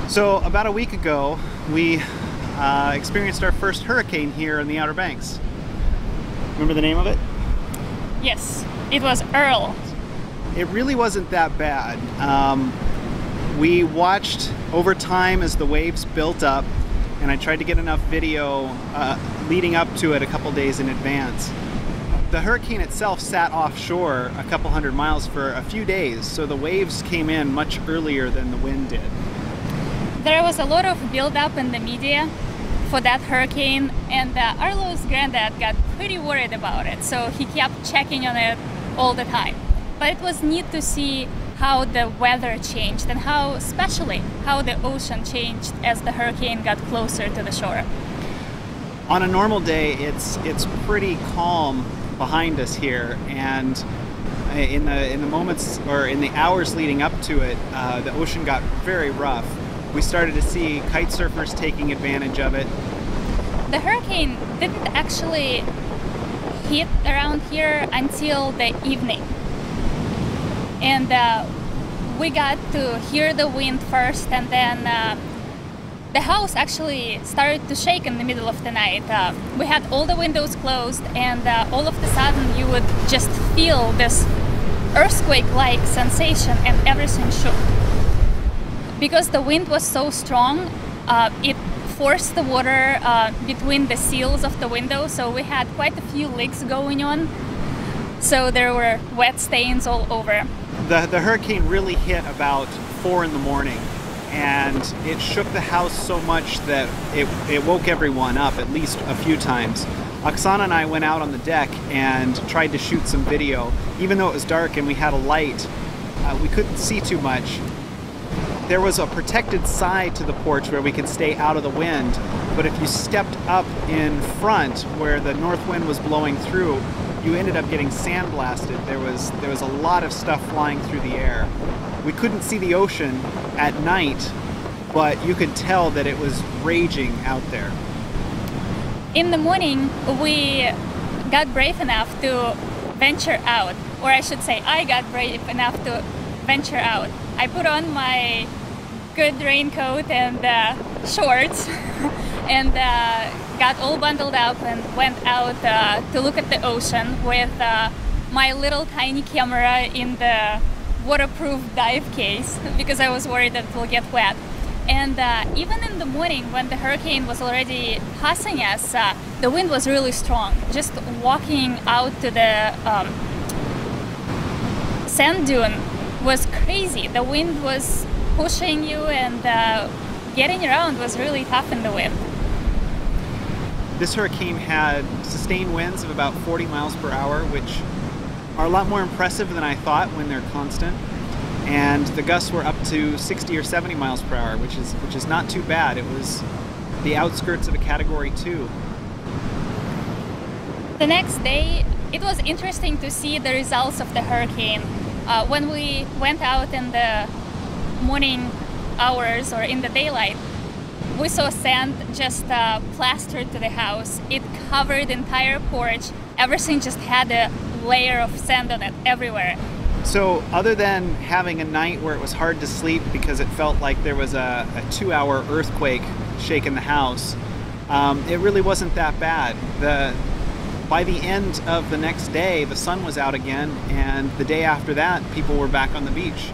So about a week ago, we experienced our first hurricane here in the Outer Banks. Remember the name of it? Yes, it was Earl. It really wasn't that bad. We watched over time as the waves built up, and I tried to get enough video leading up to it a couple days in advance. The hurricane itself sat offshore a couple hundred miles for a few days, so the waves came in much earlier than the wind did. There was a lot of build-up in the media for that hurricane, and Arlo's granddad got pretty worried about it, so he kept checking on it all the time. But it was neat to see how the weather changed and especially how the ocean changed as the hurricane got closer to the shore. On a normal day, it's pretty calm behind us here, and in the moments or in the hours leading up to it, the ocean got very rough. We started to see kite surfers taking advantage of it. The hurricane didn't actually hit around here until the evening. And we got to hear the wind first, and then the house actually started to shake in the middle of the night. We had all the windows closed, and all of a sudden you would just feel this earthquake-like sensation, and everything shook. Because the wind was so strong, it forced the water between the seals of the window, so we had quite a few leaks going on. So there were wet stains all over. The hurricane really hit about 4 in the morning, and it shook the house so much that it woke everyone up at least a few times. Oksana and I went out on the deck and tried to shoot some video. Even though it was dark and we had a light, we couldn't see too much. There was a protected side to the porch where we could stay out of the wind, but if you stepped up in front where the north wind was blowing through, you ended up getting sandblasted. There was a lot of stuff flying through the air. We couldn't see the ocean at night, but you could tell that it was raging out there. In the morning, we got brave enough to venture out, or I should say I got brave enough to venture out. I put on my good raincoat and shorts and got all bundled up and went out to look at the ocean with my little tiny camera in the waterproof dive case because I was worried that it will get wet. And even in the morning when the hurricane was already passing us, the wind was really strong. Just walking out to the sand dune was crazy. The wind was pushing you, and getting around was really tough in the wind. This hurricane had sustained winds of about 40 miles per hour, which are a lot more impressive than I thought when they're constant. And the gusts were up to 60 or 70 miles per hour, which is not too bad. It was the outskirts of a Category 2. The next day, it was interesting to see the results of the hurricane. When we went out in the morning hours or in the daylight, we saw sand just plastered to the house. It covered the entire porch. Everything just had a layer of sand on it everywhere. So other than having a night where it was hard to sleep because it felt like there was a 2-hour earthquake shaking the house, it really wasn't that bad. By the end of the next day, the sun was out again, and the day after that, people were back on the beach.